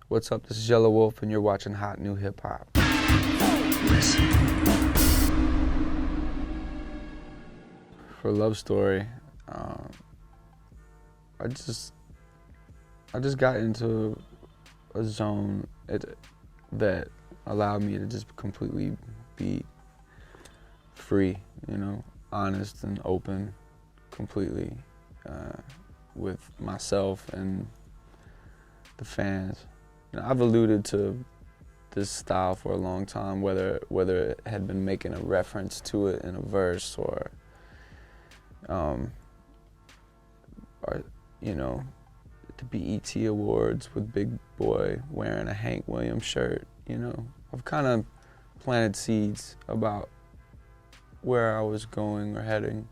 What's up? This is Yelawolf, and you're watching Hot New Hip Hop. Listen. For Love Story, I just got into a zone that allowed me to just completely be free, you know, honest and open, completely with myself and the fans. You know, I've alluded to this style for a long time, whether it had been making a reference to it in a verse or you know, the BET Awards with Big Boy wearing a Hank Williams shirt. You know, I've kind of planted seeds about where I was going or heading,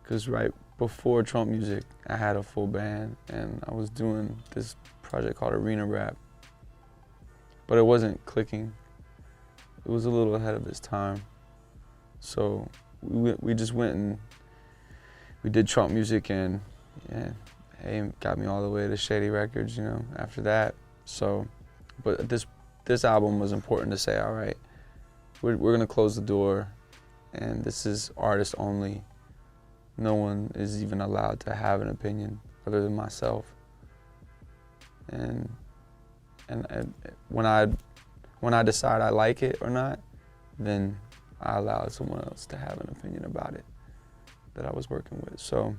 because right before Trump Music, I had a full band and I was doing this project called Arena Rap, but it wasn't clicking. It was a little ahead of its time. So we just went and we did Trump Music, and yeah, hey, got me all the way to Shady Records, you know, after that. So, but this album was important to say, all right, we're gonna close the door, and this is artist only. No one is even allowed to have an opinion other than myself. And when I decide I like it or not, then I allow someone else to have an opinion about it that I was working with. So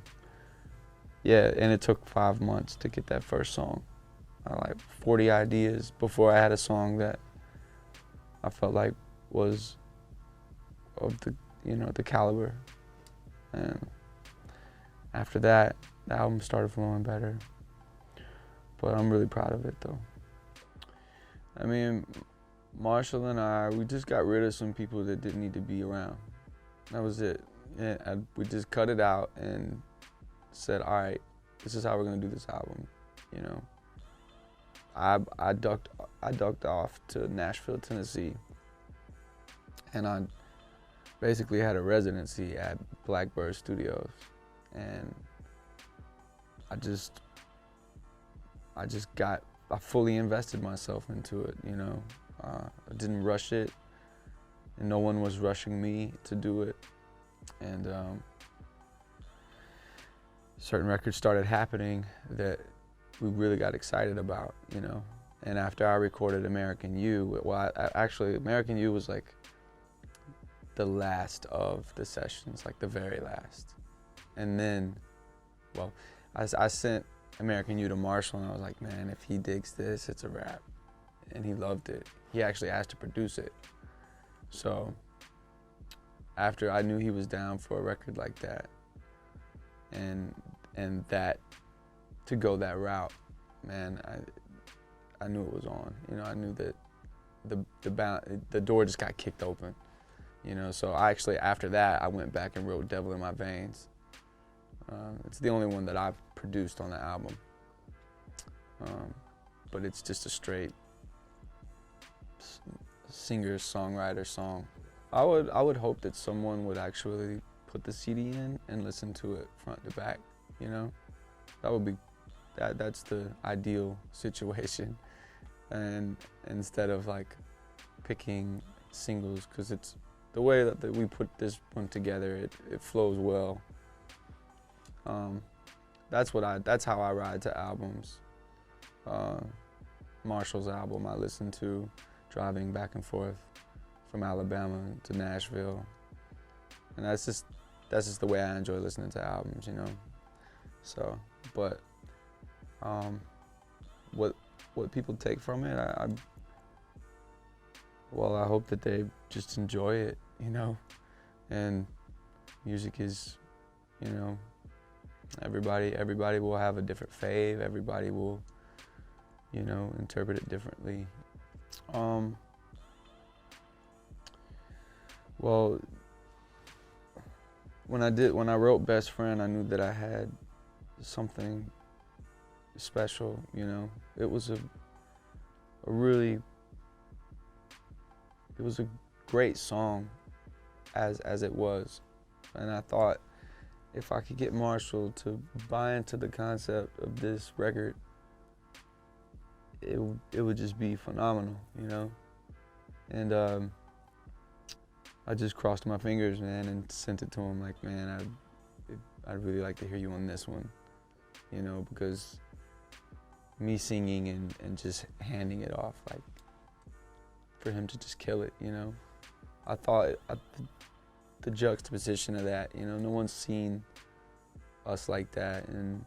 yeah, and it took 5 months to get that first song. I had like 40 ideas before I had a song that I felt like was of the, you know, the caliber. And after that, the album started flowing better. But I'm really proud of it though. I mean, Marshall and I, we just got rid of some people that didn't need to be around. That was it. Yeah, we just cut it out and said, all right, this is how we're gonna do this album. You know, I ducked off to Nashville, Tennessee, and I basically had a residency at Blackbird Studios, and I fully invested myself into it. You know, I didn't rush it, and no one was rushing me to do it. And certain records started happening that we really got excited about, you know. And after I recorded American You, well, actually, American You was like the last of the sessions, like the very last. And then, well, I sent American You to Marshall, and I was like, man, if he digs this, it's a wrap. And he loved it. He actually asked to produce it. So after I knew he was down for a record like that, and that to go that route, man, I knew it was on. You know, I knew that the door just got kicked open. You know, so I actually, after that, I went back and wrote Devil in My Veins. It's the only one that I've produced on the album, but it's just a straight singer-songwriter song. I would hope that someone would actually put the CD in and listen to it front to back, you know? That would be, that's the ideal situation. And instead of like picking singles, because it's the way that we put this one together, it flows well. That's how I ride to albums. Marshall's album I listened to driving back and forth from Alabama to Nashville, and that's just the way I enjoy listening to albums, you know. So, but what people take from it, I hope that they just enjoy it, you know. And music is, you know, everybody will have a different fave. Everybody will, you know, interpret it differently. Well, when I wrote Best Friend, I knew that I had something special, you know. It was a great song as it was. And I thought if I could get Marshall to buy into the concept of this record, it would just be phenomenal, you know. And I just crossed my fingers, man, and sent it to him like, man, I'd really like to hear you on this one, you know, because me singing and just handing it off, like, for him to just kill it, you know. I thought the juxtaposition of that, you know, no one's seen us like that, and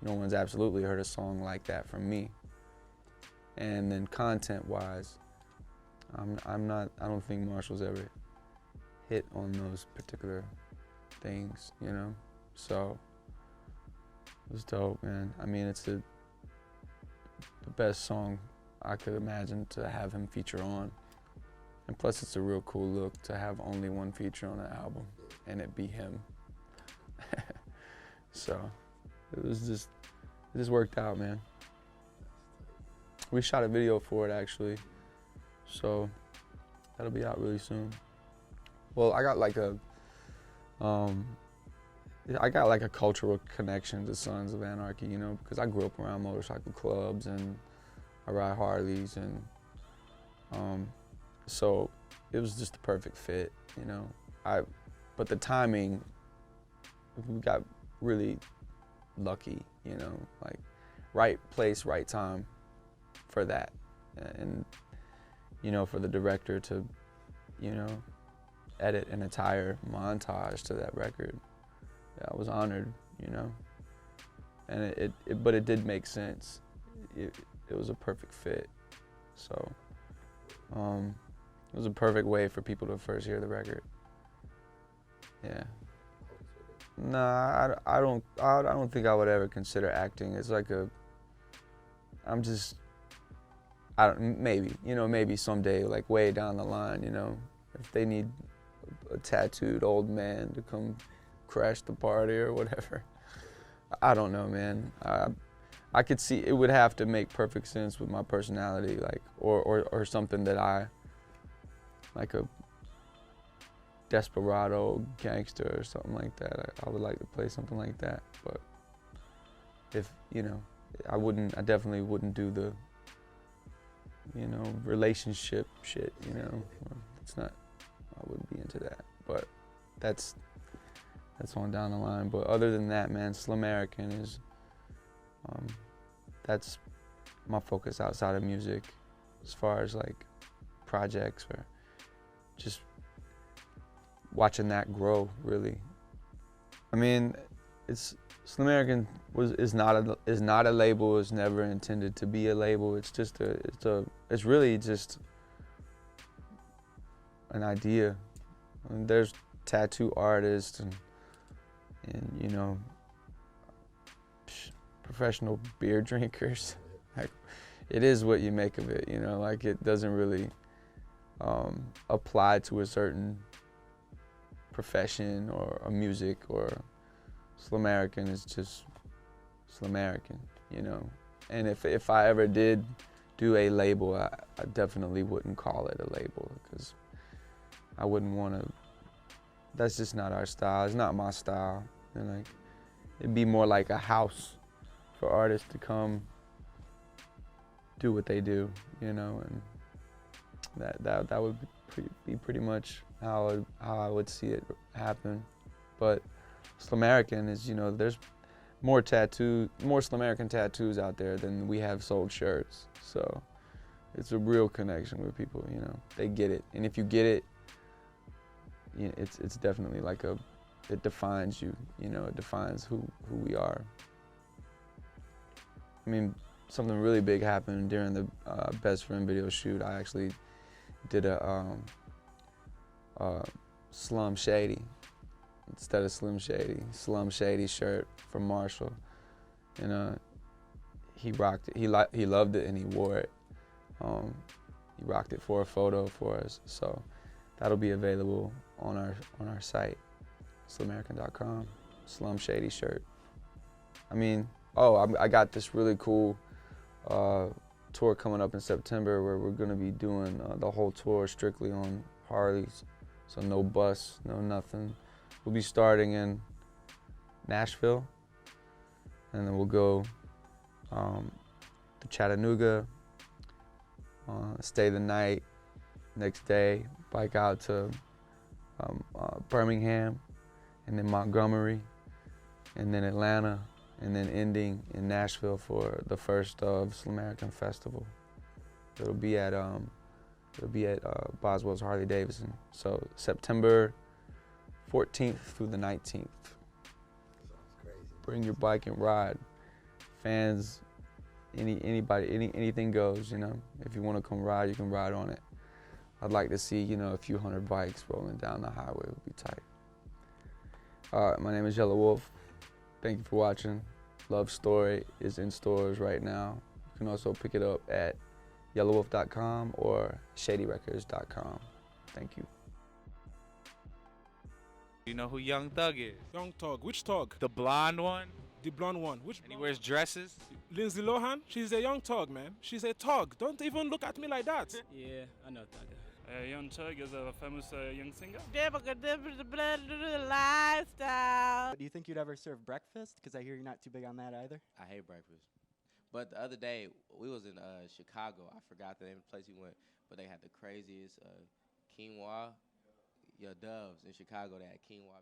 no one's absolutely heard a song like that from me. And then content-wise, I don't think Marshall's ever hit on those particular things, you know? So it was dope, man. I mean, it's the best song I could imagine to have him feature on. And plus, it's a real cool look to have only one feature on an album and it be him. So it just worked out, man. We shot a video for it, actually. So that'll be out really soon. Well, I got like a cultural connection to Sons of Anarchy, you know, because I grew up around motorcycle clubs and I ride Harleys, and so it was just the perfect fit, you know. But the timing, we got really lucky, you know, like right place, right time for that. And, you know, for the director to, you know, edit an entire montage to that record, yeah, I was honored, you know. And but it did make sense. It was a perfect fit. So it was a perfect way for people to first hear the record. Yeah. Nah, I don't think I would ever consider acting. It's like maybe someday, like way down the line, you know, if they need a tattooed old man to come crash the party or whatever. I don't know, man. I could see it would have to make perfect sense with my personality, like, or something that like a desperado gangster or something like that. I would like to play something like that, but if, you know, I definitely wouldn't do the, you know, relationship shit, you know. It's not, I wouldn't be into that, but that's on down the line. But other than that, man, Slamerican is, that's my focus outside of music, as far as like projects or just watching that grow, really. I mean, Slamerican is not a label. It's never intended to be a label. It's just it's really just an idea. I mean, there's tattoo artists and you know, professional beer drinkers. Like, it is what you make of it, you know. Like, it doesn't really apply to a certain profession or a music, or Slamerican is just Slamerican, you know. And if I ever did do a label, I definitely wouldn't call it a label, because I wouldn't want to. That's just not our style. It's not my style. And like, it'd be more like a house for artists to come do what they do, you know. And that would be pretty much how I would see it happen. But Slamerican is, you know, there's more Slamerican tattoos out there than we have sold shirts. So it's a real connection with people, you know. They get it. And if you get it, you know, it's definitely like it defines you, you know, it defines who we are. I mean, something really big happened during the Best Friend video shoot. I actually did a Slum Shady instead of Slim Shady. Slum Shady shirt from Marshall, and he rocked it. He loved it and he wore it. He rocked it for a photo for us. So that'll be available on our site, slamerican.com. Slum Shady shirt. I mean, I got this really cool tour coming up in September where we're gonna be doing the whole tour strictly on Harleys. So no bus, no nothing. We'll be starting in Nashville, and then we'll go Chattanooga, stay the night. Next day, bike out to Birmingham, and then Montgomery, and then Atlanta, and then ending in Nashville for the first of Slamerican Festival. It'll be at Boswell's Harley Davidson. So September 14th through the 19th. Sounds crazy. Bring your bike and ride. Fans, anything goes, you know. If you want to come ride, you can ride on it. I'd like to see, you know, a few hundred bikes rolling down the highway. It would be tight. All right, my name is Yelawolf. Thank you for watching. Love Story is in stores right now. You can also pick it up at yelawolf.com or shadyrecords.com. Thank you. You know who Young Thug is? Young Thug. Which Thug? The blonde one? The blonde one. Which And he wears dresses? Lindsay Lohan? She's a young Thug, man. She's a Thug. Don't even look at me like that. Yeah, I know Thug. Young Thug is a famous young singer. Lifestyle. Do you think you'd ever serve breakfast? Because I hear you're not too big on that either. I hate breakfast. But the other day, we was in Chicago. I forgot the name of the place we went, but they had the craziest quinoa, doves in Chicago. They had quinoa.